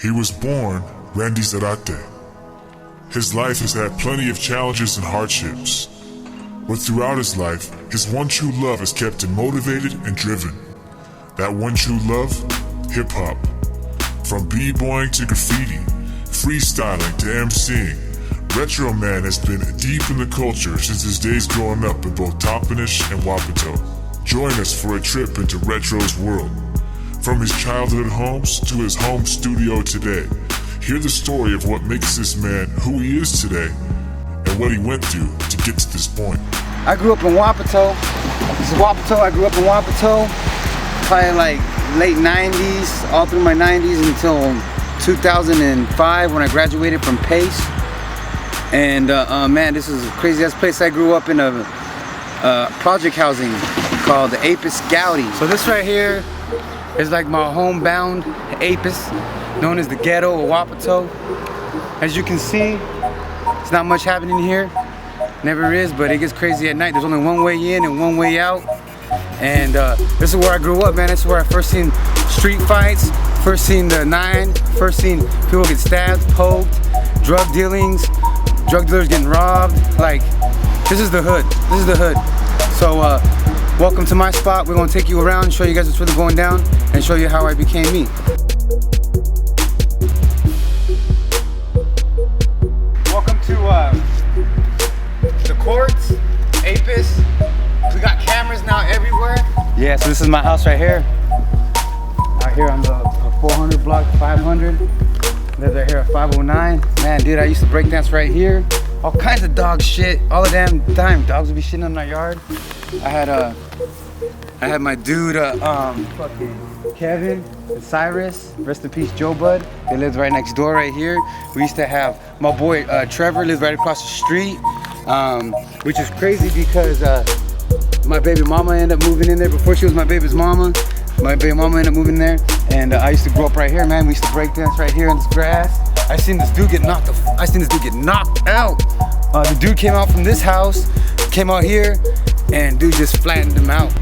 He was born Randy Zarate. His life has had plenty of challenges and hardships, but throughout his life, his one true love has kept him motivated and driven. That one true love? Hip-hop. From b-boying to graffiti, freestyling to MCing, Retro Man has been deep in the culture since his days growing up in both Toppenish and Wapato. Join us for a trip into Retro's world. From his childhood homes to his home studio today, hear the story of what makes this man who he is today and what he went through to get to this point. I grew up in Wapato. This is Wapato. I grew up in Wapato, probably like late 90s, all through my 90s until 2005 when I graduated from Pace. And man, this is a crazy ass place. I grew up in a project housing called the Apis Gowdy. So this right here is like my homebound Apis, known as the ghetto of Wapato. As you can see, it's not much happening here. Never is, but it gets crazy at night. There's only one way in and one way out. And this is where I grew up, man. This is where I first seen street fights, first seen the 9, first seen people get stabbed, poked, drug dealings, drug dealers getting robbed. Like, this is the hood. This is the hood. So welcome to my spot. We're gonna take you around and show you guys what's really going down and show you how I became me. Welcome to the courts, Apis. We got cameras now everywhere. Yeah, so this is my house right here. Out here on the 400 block, 500. Live right here at 509. Man, dude, I used to break dance right here. All kinds of dog shit. All the damn time. Dogs would be shitting in our yard. I had my dude, fucking Kevin and Cyrus. Rest in peace, Joe Bud. They lived right next door right here. We used to have my boy Trevor lived right across the street, which is crazy because my baby mama ended up moving in there before she was my baby's mama. My baby mama ended up moving there, and I used to grow up right here, man. We used to break dance right here in this grass. I seen this dude get knocked out. The dude came out from this house, came out here, and dude just flattened him out.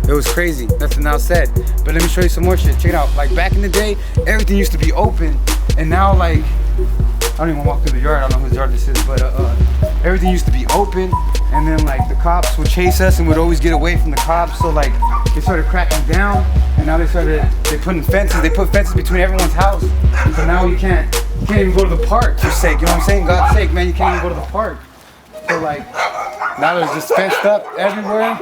It was crazy. Nothing else said. But let me show you some more shit. Check it out. Like back in the day, everything used to be open, and now like I don't even walk through the yard. I don't know whose yard this is, but everything used to be open, and then like the cops would chase us and would always get away from the cops. So like they started cracking down, and now they put fences. They put fences between everyone's house. So now you can't even go to the park for sake. You know what I'm saying? God's sake, man, you can't even go to the park. So like now there's just fenced up everywhere.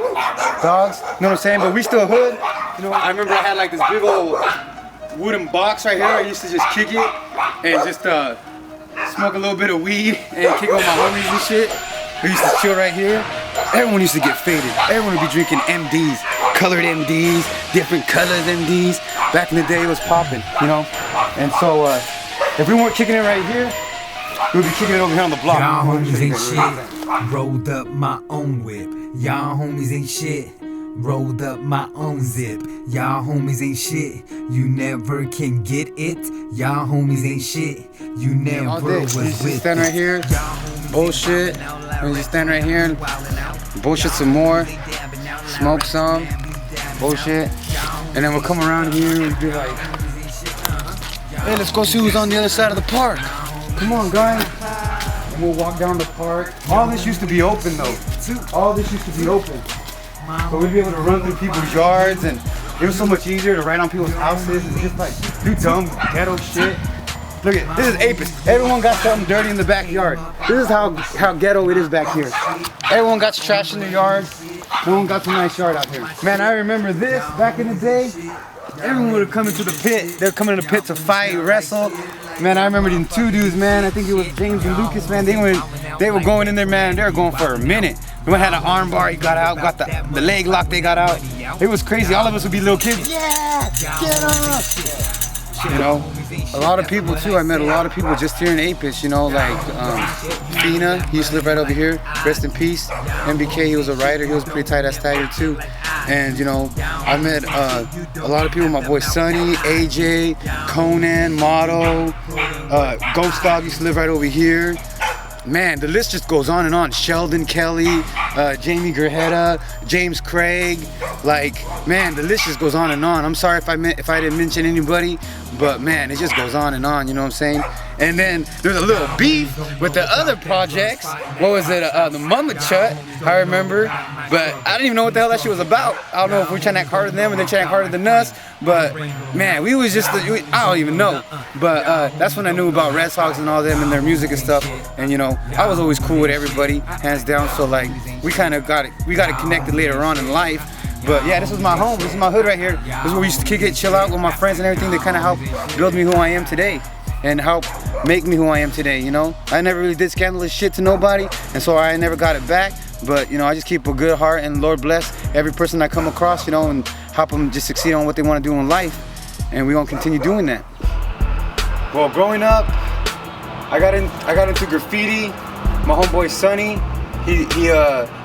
Dogs, you know what I'm saying? But we still hood. You know, I remember I had like this big old wooden box right here. I used to just kick it and just smoke a little bit of weed and kick with my homies and shit. We used to chill right here. Everyone used to get faded. Everyone would be drinking MDs, colored MDs, different colors MDs. Back in the day, it was popping, you know? And so, if we weren't kicking it right here, we'd be kicking it over here on the block. Y'all homies ain't shit. Rolled up my own whip. Y'all homies ain't shit. Rolled up my own zip. Y'all homies ain't shit. You never can get it. Y'all homies ain't shit. You never was with it. Stand right here, bullshit. And just stand right here and bullshit some more. Smoke some, bullshit. And then we'll come around here and be like, hey, let's go see who's on the other side of the park. Come on, guys. And we'll walk down the park. All this used to be open though. All this used to be open. So we'd be able to run through people's yards, and it was so much easier to write on people's houses and just like do dumb ghetto shit. Look at this is Apis. Everyone got something dirty in the backyard. This is how ghetto it is back here. Everyone got trash in their yard. No one got some nice yard out here. Man, I remember this back in the day. Everyone would have come into the pit. They'd come into the pit to fight, wrestle. Man, I remember them two dudes, man. I think it was James and Lucas, man. They were going in there, man. They were going for a minute. One had an arm bar, he got out, got the leg lock, they got out. It was crazy. All of us would be little kids. Yeah, get up. You know, a lot of people too. I met a lot of people just here in Apis. You know, like Fina. He used to live right over here. Rest in peace. MBK. He was a writer. He was a pretty tight ass tiger too. And you know, I met a lot of people. My boy Sonny, AJ, Conan, Motto, Ghost Dog used to live right over here. Man, the list just goes on and on. Sheldon Kelly, Jamie Grajeda, James Craig. Like, man, the list just goes on and on. I'm sorry if I didn't mention anybody, But man, it just goes on, you know what I'm saying? And then there's a little beef with the other projects. What was it? The Mama Chut, I remember. But I didn't even know what the hell that shit was about. I don't know if we were trying to act harder than them or they trying to act harder than us. But man, we was just, I don't even know. But that's when I knew about Red Sox and all them and their music and stuff. And you know, I was always cool with everybody, hands down. So like, we kind of got it connected later on in life. But yeah, this was my home. This is my hood right here. This is where we used to kick it, chill out with my friends and everything. They kind of helped build me who I am today and help make me who I am today, you know? I never really did scandalous shit to nobody, and so I never got it back. But, you know, I just keep a good heart, and Lord bless every person I come across, you know, and help them just succeed on what they want to do in life. And we're going to continue doing that. Well, growing up, I got into graffiti. My homeboy Sonny, he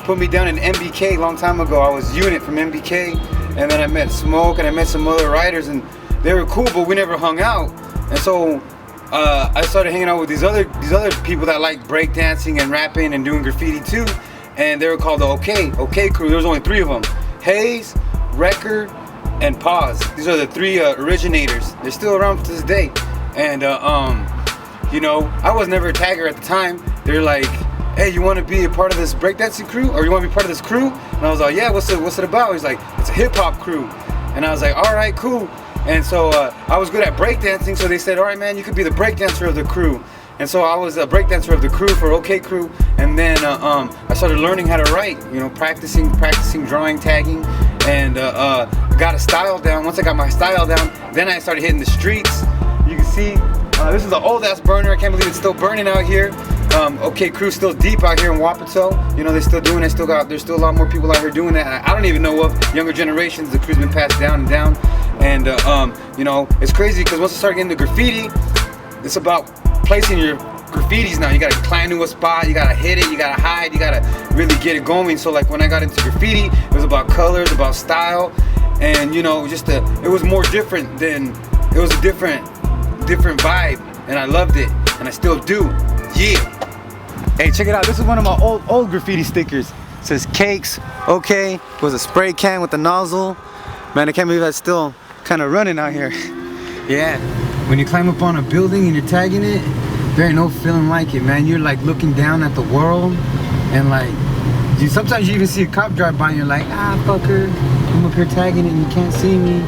put me down in MBK a long time ago. I was unit from MBK, and then I met Smoke and I met some other writers, and they were cool, but we never hung out. And so I started hanging out with these other people that like breakdancing and rapping and doing graffiti too, and they were called the OK Crew. There was only 3 of them: Hayes, Record, and Pause. These are the 3 originators. They're still around to this day. And you know, I was never a tagger at the time. They're like, hey, you want to be a part of this breakdancing crew, or you want to be part of this crew? And I was like, yeah, what's it about? He's like, it's a hip hop crew. And I was like, all right, cool. And so I was good at breakdancing, so they said, all right, man, you could be the breakdancer of the crew. And so I was a breakdancer of the crew for OK Crew. And then I started learning how to write, you know, practicing drawing, tagging, and got a style down. Once I got my style down, then I started hitting the streets. You can see, this is an old ass burner. I can't believe it's still burning out here. OK Crew's still deep out here in Wapato. You know, they're still doing it. There's still a lot more people out here doing that. I don't even know of younger generations. The crew's been passed down and down. And you know, it's crazy because once I started getting into graffiti, it's about placing your graffitis now. You gotta climb to a spot, you gotta hit it, you gotta hide, you gotta really get it going. So like when I got into graffiti, it was about colors, about style, and you know, it was more different than, it was a different vibe, and I loved it, and I still do. Yeah. Hey, check it out. This is one of my old graffiti stickers. It says Cakes, OK. It was a spray can with a nozzle. Man, I can't believe that's still kind of running out here. Yeah. When you climb up on a building and you're tagging it, there ain't no feeling like it, man. You're like looking down at the world, and like, sometimes you even see a cop drive by and you're like, ah, fucker, I'm up here tagging it and you can't see me.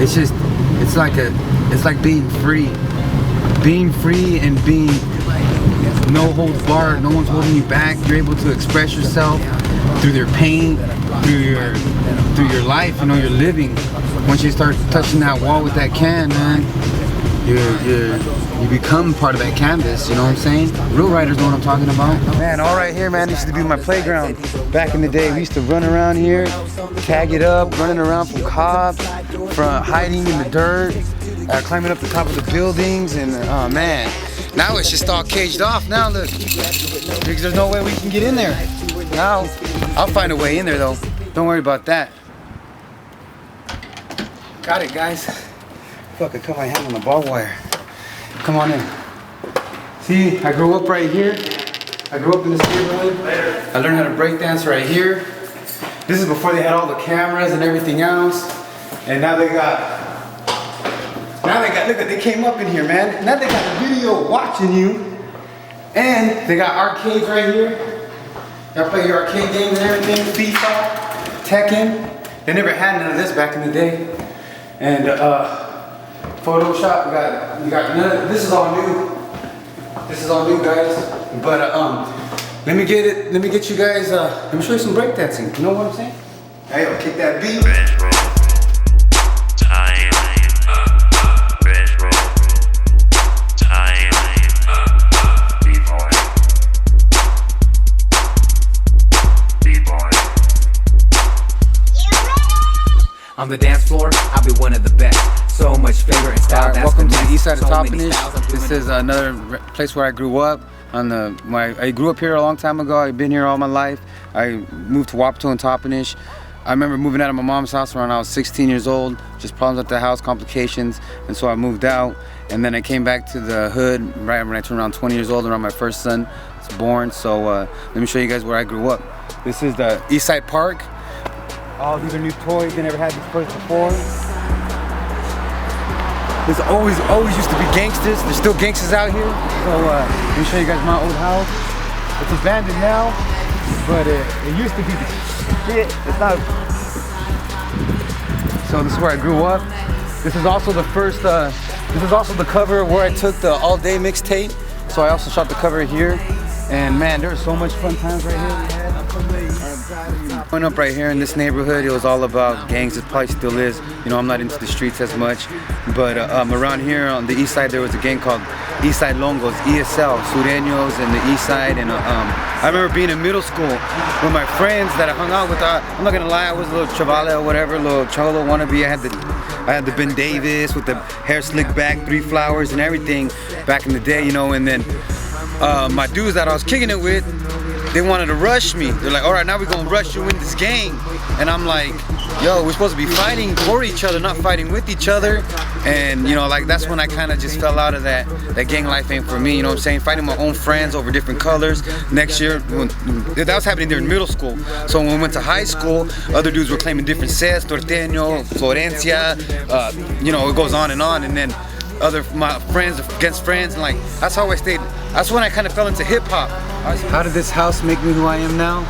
It's just, it's like being free. Being free and being no holds barred, no one's holding you back. You're able to express yourself through their pain, through your life, you know, you're living. Once you start touching that wall with that can, man, you become part of that canvas, you know what I'm saying? Real writers know what I'm talking about. Man, all right here, man, this used to be my playground. Back in the day, we used to run around here, tag it up, running around from cops, from hiding in the dirt, climbing up the top of the buildings, and man, now it's just all caged off now, look, because there's no way we can get in there. Now, I'll find a way in there though, don't worry about that. Got it, guys. Fuck, I cut my hand on the barbed wire. Come on in. See, I grew up right here. I grew up in this neighborhood. I learned how to break dance right here. This is before they had all the cameras and everything else. And now they got, look, they came up in here, man. Now they got the video watching you. And they got arcades right here. Y'all play your arcade games and everything, FIFA, Tekken. They never had none of this back in the day. And Photoshop, we got none of, this is all new. This is all new, guys. But let me get you guys, let me show you some breakdancing. You know what I'm saying? Hey, I'll kick that beat. On the dance floor, I'll be one of the best. So much flavor and style. Alright, welcome to the east side of Toppenish. This is another place where I grew up. I grew up here a long time ago. I've been here all my life. I moved to Wapato and Toppenish. I remember moving out of my mom's house around I was 16 years old. Just problems at the house, complications, and so I moved out. And then I came back to the hood right when I turned around 20 years old, around my first son was born. So let me show you guys where I grew up. This is the East Side Park. Oh, these are new toys. They never had these toys before. There's always used to be gangsters. There's still gangsters out here. So let me show you guys my old house. It's abandoned now, but it used to be the shit. It's not. So this is where I grew up. This is also the first. This is also the cover where I took the All Day mixtape. So I also shot the cover here. And man, there were so much fun times right here. Growing up right here in this neighborhood, it was all about gangs. It probably still is. You know, I'm not into the streets as much. But around here on the east side, there was a gang called East Side Longos, ESL, Sureños and the east side. And I remember being in middle school with my friends that I hung out with. I'm not gonna lie, I was a little chavale or whatever, a little cholo wannabe. I had the Ben Davis with the hair slicked back, 3 flowers and everything back in the day, you know. And then my dudes that I was kicking it with, they wanted to rush me. They're like, all right, now we're gonna rush you in this gang. And I'm like, yo, we're supposed to be fighting for each other, not fighting with each other. And you know, like that's when I kind of just fell out of that gang life ain't for me, you know what I'm saying? Fighting my own friends over different colors. Next year, that was happening there in middle school. So when we went to high school, other dudes were claiming different sets, Norteño, Florencia, you know, it goes on. And then my friends against friends, and like that's how I stayed. That's when I kind of fell into hip hop. How did this house make me who I am now?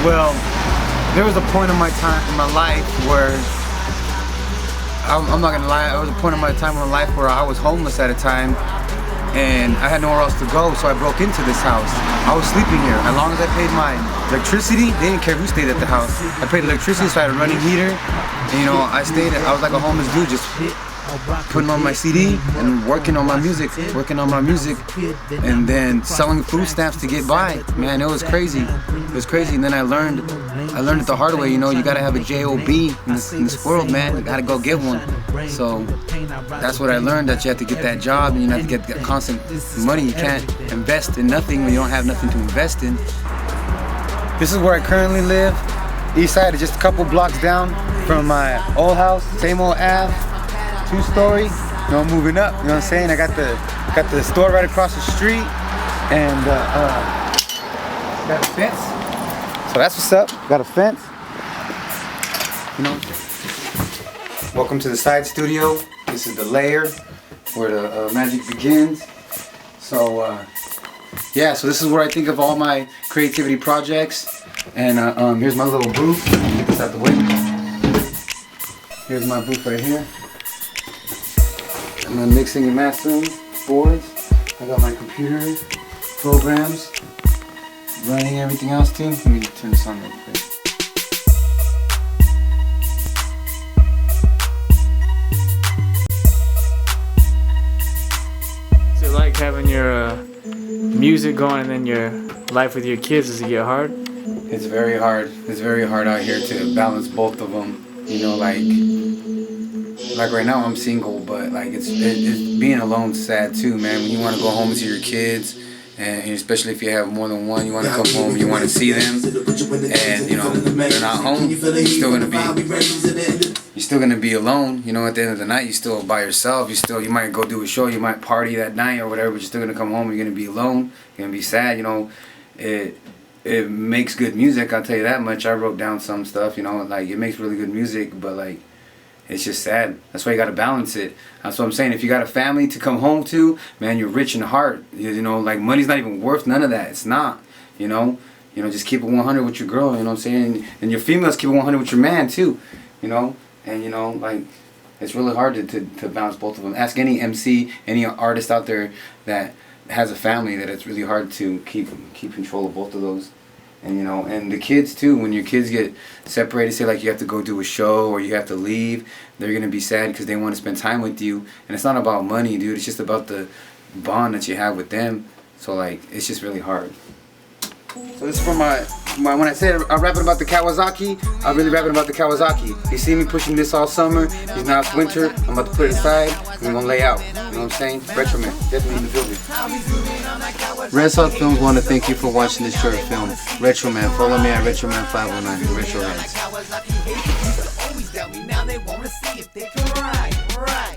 Well, there was a point in my life where I'm not gonna lie. There was a point in my life where I was homeless at a time, and I had nowhere else to go. So I broke into this house. I was sleeping here. As long as I paid my electricity, they didn't care who stayed at the house. I paid electricity, so I had a running heater. And, you know, I was like a homeless dude, just putting on my CD and working on my music, and then selling food stamps to get by. Man, it was crazy. It was crazy. And then I learned it the hard way. You know, you gotta have a job in this world, man. You gotta go get one. So that's what I learned, that you have to get that job and you have to get that constant money. You can't invest in nothing when you don't have nothing to invest in. This is where I currently live. East side is just a couple blocks down from my old house, same old Ave. 2-story, you know, moving up, you know what I'm saying? I got the store right across the street, and got a fence. So that's what's up, got a fence. You know, welcome to the side studio. This is the lair where the magic begins. So yeah, so this is where I think of all my creativity projects. And here's my little booth. Get this out the way. Here's my booth right here. My mixing and mastering boards. I got my computer programs, running everything else too. Let me turn this on real quick. Is it like having your music going and then your life with your kids? Does it get hard? It's very hard. It's very hard out here to balance both of them. You know, like right now I'm single, but like it's being alone sad too, man. When you want to go home and see your kids, and especially if you have more than one, you want to come home, you want to see them, and you know they're not home. You're still gonna be alone. You know, at the end of the night, you're still by yourself. You might go do a show, you might party that night or whatever, but you're still gonna come home. You're gonna be alone. You're gonna be sad. You know, it makes good music. I'll tell you that much. I wrote down some stuff. You know, like it makes really good music, but like. It's just sad. That's why you gotta balance it. That's what I'm saying. If you got a family to come home to, man, you're rich in heart. You know, like money's not even worth none of that. It's not. You know, just keep it 100 with your girl. You know what I'm saying? And your females keep it 100 with your man too. You know, and you know, like it's really hard to balance both of them. Ask any MC, any artist out there that has a family, that it's really hard to keep control of both of those. And you know, and the kids too, when your kids get separated, say like you have to go do a show or you have to leave, they're gonna be sad because they want to spend time with you. And it's not about money, dude, it's just about the bond that you have with them. So like, it's just really hard. So this is for my when I said I'm rapping about the Kawasaki, I'm really rapping about the Kawasaki. You see me pushing this all summer, now it's winter, I'm about to put it aside, and we're gonna lay out. You know what I'm saying? Retro Man, definitely in the building. Red Sox Films want to thank you for watching this short film. Retro Man, follow me at Retro Man 509, the Retro Heads.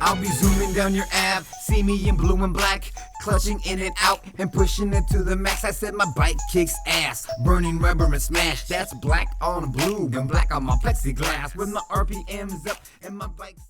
I'll be zooming down your Ave, see me in blue and black, clutching in and out and pushing it to the max. I said my bike kicks ass, burning rubber and smash. That's black on blue and black on my plexiglass with my RPMs up and my bike's